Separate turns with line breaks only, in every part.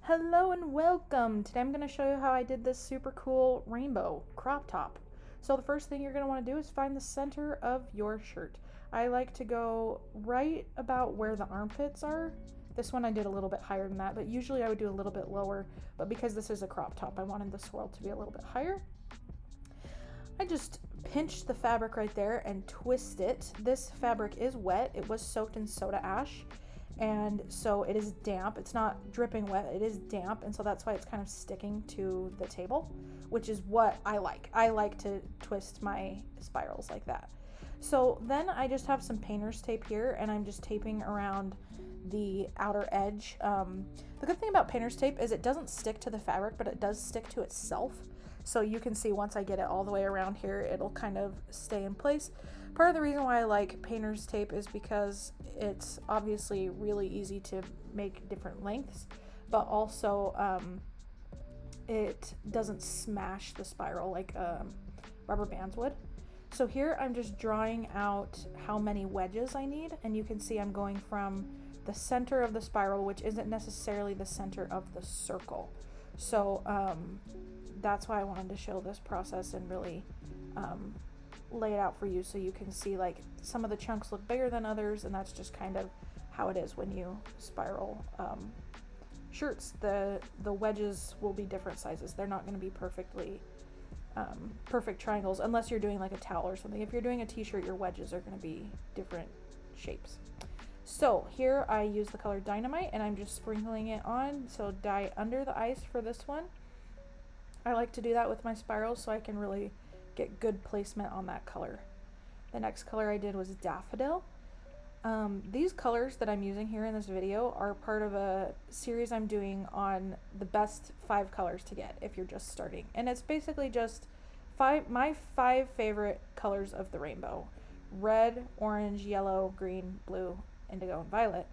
Hello and welcome! Today I'm going to show you how I did this super cool rainbow crop top. So the first thing you're going to want to do is find the center of your shirt. I like to go right about where the armpits are. This one I did a little bit higher than that, but usually I would do a little bit lower. But because this is a crop top, I wanted the swirl to be a little bit higher. I just pinched the fabric right there and twist it. This fabric is wet. It was soaked in soda ash, and so it is damp. It's not dripping wet, it is damp, and so that's why it's kind of sticking to the table, which is what I like. I like to twist my spirals like that. So then I just have some painter's tape here, and I'm just taping around the outer edge. The good thing about painter's tape is it doesn't stick to the fabric, but it does stick to itself. So you can see once I get it all the way around here, it'll kind of stay in place. Part of the reason why I like painter's tape is because it's obviously really easy to make different lengths, but also it doesn't smash the spiral like rubber bands would. So here I'm just drawing out how many wedges I need, and you can see I'm going from the center of the spiral, which isn't necessarily the center of the circle. So that's why I wanted to show this process and really lay it out for you so you can see, like, some of the chunks look bigger than others, and that's just kind of how it is when you spiral shirts. The wedges will be different sizes. They're not going to be perfect triangles unless you're doing like a towel or something. If you're doing a t-shirt, your wedges are going to be different shapes. So here I use the color Dynamite, and I'm just sprinkling it on. So dye under the ice for this one. I like to do that with my spirals so I can really get good placement on that color. The next color I did was Daffodil. These colors that I'm using here in this video are part of a series I'm doing on the best 5 colors to get if you're just starting. And it's basically just my 5 favorite colors of the rainbow: red, orange, yellow, green, blue, indigo, and violet.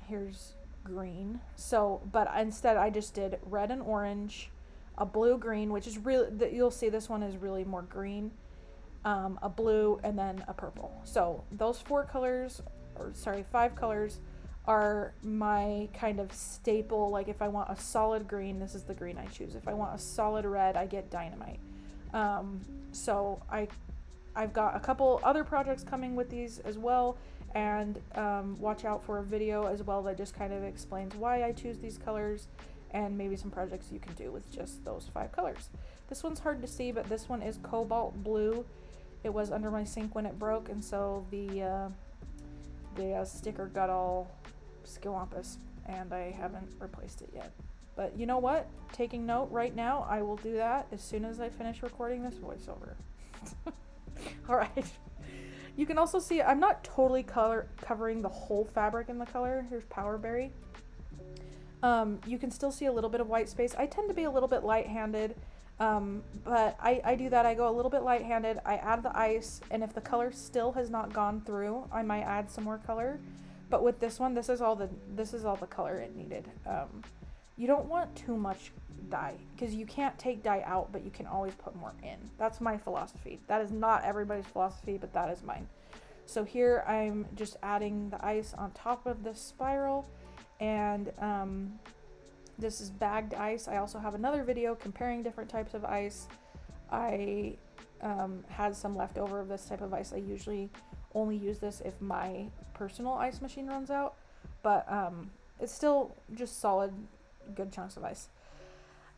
Here's green. So, but instead I just did red and orange, a blue green, which is really, you'll see this one is really more green, a blue, and then a purple. So those 5 colors are my kind of staple. Like if I want a solid green, this is the green I choose. If I want a solid red, I get Dynamite. So I've got a couple other projects coming with these as well, and watch out for a video as well that just kind of explains why I choose these colors and maybe some projects you can do with just those 5 colors. This one's hard to see, but this one is Cobalt Blue. It was under my sink when it broke, and so the sticker got all scawampus, and I haven't replaced it yet. But you know what? Taking note right now, I will do that as soon as I finish recording this voiceover. All right. You can also see I'm not totally covering the whole fabric in the color. Here's Powerberry. You can still see a little bit of white space. I tend to be a little bit light-handed, but I do that. I go a little bit light-handed. I add the ice, and if the color still has not gone through, I might add some more color. But with this one, this is all the color it needed. You don't want too much dye because you can't take dye out, but you can always put more in. That's my philosophy. That is not everybody's philosophy, but that is mine. So here I'm just adding the ice on top of this spiral, and this is bagged ice. I also have another video comparing different types of ice. I had some left over of this type of ice. I usually only use this if my personal ice machine runs out, but it's still just solid, good chunks of ice.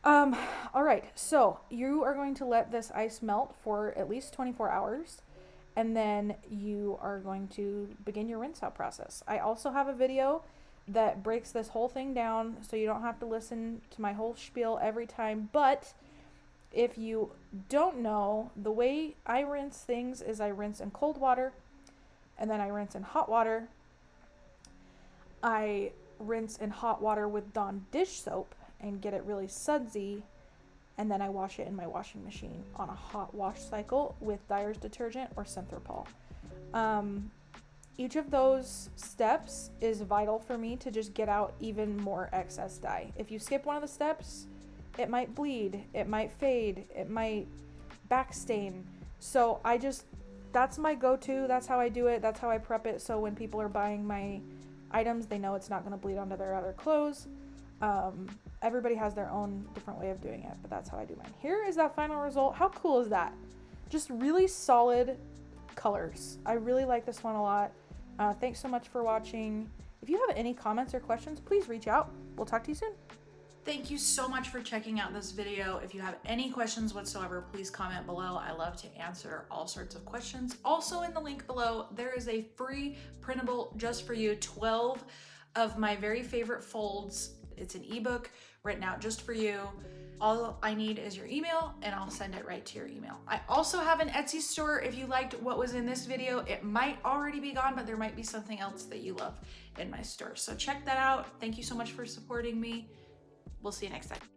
All right, so you are going to let this ice melt for at least 24 hours, and then you are going to begin your rinse out process. I also have a video that breaks this whole thing down, so you don't have to listen to my whole spiel every time. But if you don't know, the way I rinse things is I rinse in cold water, and then I rinse in hot water. I rinse in hot water with Dawn dish soap and get it really sudsy, and then I wash it in my washing machine on a hot wash cycle with Dyer's detergent or Synthropol. Each of those steps is vital for me to just get out even more excess dye. If you skip one of the steps, it might bleed, it might fade, it might backstain. So that's my go-to, that's how I do it, that's how I prep it, so when people are buying my items, they know it's not going to bleed onto their other clothes. Everybody has their own different way of doing it, but that's how I do mine. Here is that final result. How cool is that? Just really solid colors. I really like this one a lot. Thanks so much for watching. If you have any comments or questions, please reach out. We'll talk to you soon. Thank you so much for checking out this video. If you have any questions whatsoever, please comment below. I love to answer all sorts of questions. Also in the link below, there is a free printable just for you, 12 of my very favorite folds. It's an ebook written out just for you. All I need is your email and I'll send it right to your email. I also have an Etsy store. If you liked what was in this video, it might already be gone, but there might be something else that you love in my store. So check that out. Thank you so much for supporting me. We'll see you next time.